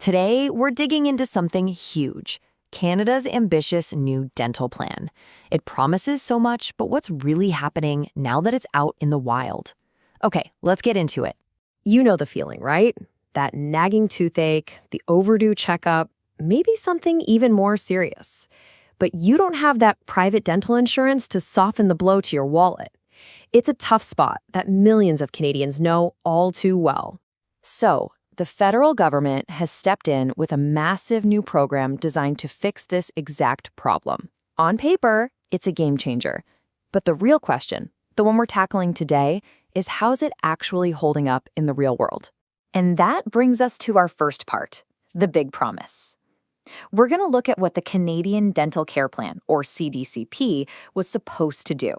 Today, we're digging into something huge, Canada's ambitious new dental plan. It promises so much, but what's really happening now that it's out in the wild? Okay, let's get into it. You know the feeling, right? That nagging toothache, the overdue checkup, maybe something even more serious. But you don't have that private dental insurance to soften the blow to your wallet. It's a tough spot that millions of Canadians know all too well. So, the federal government has stepped in with a massive new program designed to fix this exact problem. On paper, it's a game changer. But the real question, the one we're tackling today, is how's it actually holding up in the real world? And that brings us to our first part, the big promise. We're going to look at what the Canadian Dental Care Plan, or cdcp, was supposed to do.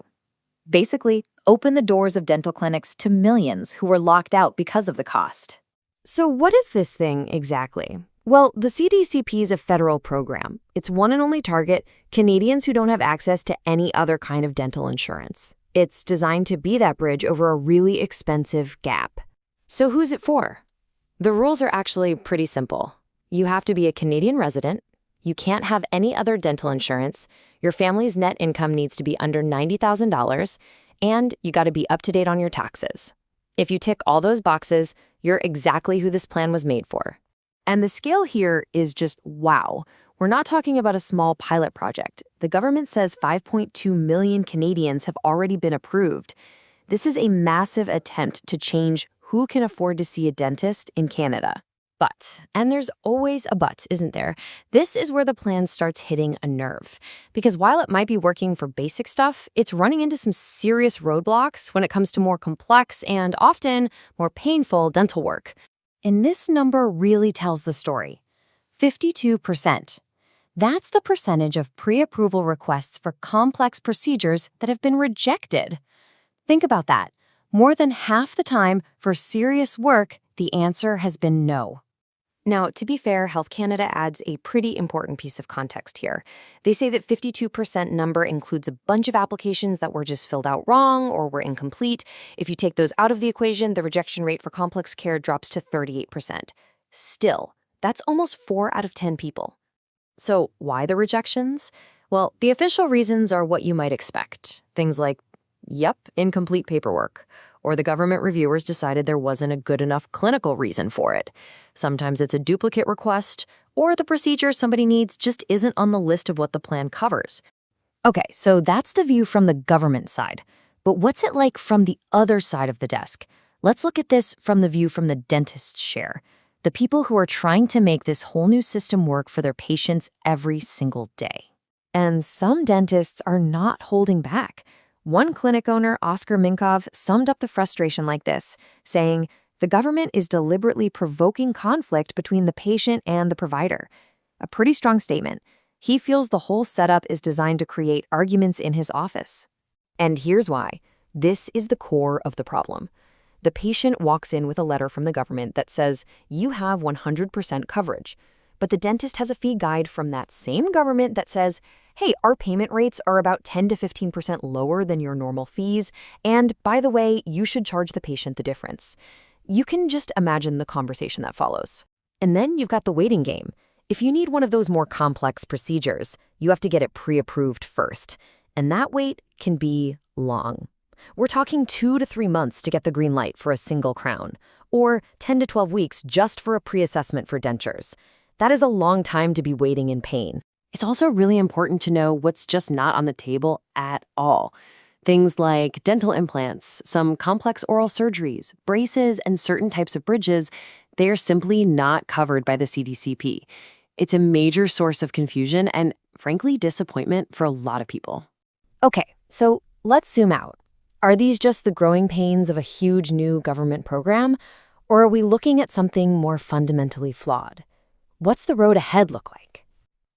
Basically, open the doors of dental clinics to millions who were locked out because of the cost. So what is this thing exactly? Well, the cdcp is a federal program. Its one and only target, Canadians who don't have access to any other kind of dental insurance. It's designed to be that bridge over a really expensive gap. So who's it for? The rules are actually pretty simple. You have to be a Canadian resident, you can't have any other dental insurance, your family's net income needs to be under $90,000, and you got to be up to date on your taxes. If you tick all those boxes, you're exactly who this plan was made for. And the scale here is just wow. We're not talking about a small pilot project. The government says 5.2 million Canadians have already been approved. This is a massive attempt to change who can afford to see a dentist in Canada. But, and there's always a but, isn't there? This is where the plan starts hitting a nerve. Because while it might be working for basic stuff, it's running into some serious roadblocks when it comes to more complex and often more painful dental work. And this number really tells the story. 52%. That's the percentage of pre-approval requests for complex procedures that have been rejected. Think about that. More than half the time, for serious work, the answer has been no. Now, to be fair, Health Canada adds a pretty important piece of context here. They say that 52% number includes a bunch of applications that were just filled out wrong or were incomplete. If you take those out of the equation, the rejection rate for complex care drops to 38%. Still, that's almost 4 out of 10 people. So why the rejections? Well, the official reasons are what you might expect. Things like, yep, incomplete paperwork. Or the government reviewers decided there wasn't a good enough clinical reason for it. Sometimes it's a duplicate request, or the procedure somebody needs just isn't on the list of what the plan covers. Okay, so that's the view from the government side. But what's it like from the other side of the desk? Let's look at this from the view from the dentist's chair. The people who are trying to make this whole new system work for their patients every single day. And some dentists are not holding back. One clinic owner, Oscar Minkov, summed up the frustration like this, saying, "The government is deliberately provoking conflict between the patient and the provider." A pretty strong statement. He feels the whole setup is designed to create arguments in his office. And here's why. This is the core of the problem. The patient walks in with a letter from the government that says, you have 100% coverage. But the dentist has a fee guide from that same government that says, hey, our payment rates are about 10 to 15% lower than your normal fees, and by the way, you should charge the patient the difference. You can just imagine the conversation that follows. And then you've got the waiting game. If you need one of those more complex procedures, you have to get it pre-approved first, and that wait can be long. We're talking 2 to 3 months to get the green light for a single crown, or 10 to 12 weeks just for a pre-assessment for dentures. That is a long time to be waiting in pain. It's also really important to know what's just not on the table at all. Things like dental implants, some complex oral surgeries, braces, and certain types of bridges, they are simply not covered by the cdcp. It's a major source of confusion and, frankly, disappointment for a lot of people. Okay, so let's zoom out. Are these just the growing pains of a huge new government program, or are we looking at something more fundamentally flawed? What's the road ahead look like?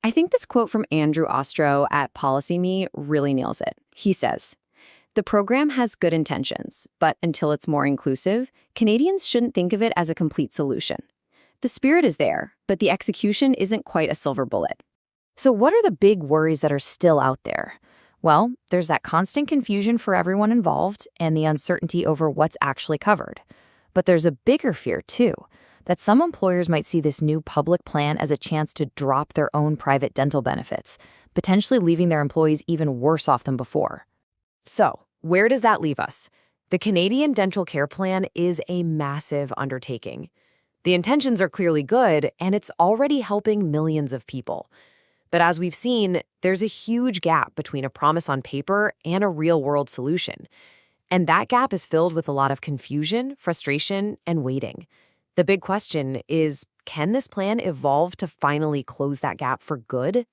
I think this quote from Andrew Ostrow at PolicyMe really nails it. He says, "The program has good intentions, but until it's more inclusive, Canadians shouldn't think of it as a complete solution. The spirit is there, but the execution isn't quite a silver bullet." So what are the big worries that are still out there? Well, there's that constant confusion for everyone involved and the uncertainty over what's actually covered. But there's a bigger fear, too. that some employers might see this new public plan as a chance to drop their own private dental benefits, potentially leaving their employees even worse off than before. So, where does that leave us? The Canadian Dental Care Plan is a massive undertaking. The intentions are clearly good, and it's already helping millions of people. But as we've seen, there's a huge gap between a promise on paper and a real-world solution. And that gap is filled with a lot of confusion, frustration, and waiting. The big question is, can this plan evolve to finally close that gap for good?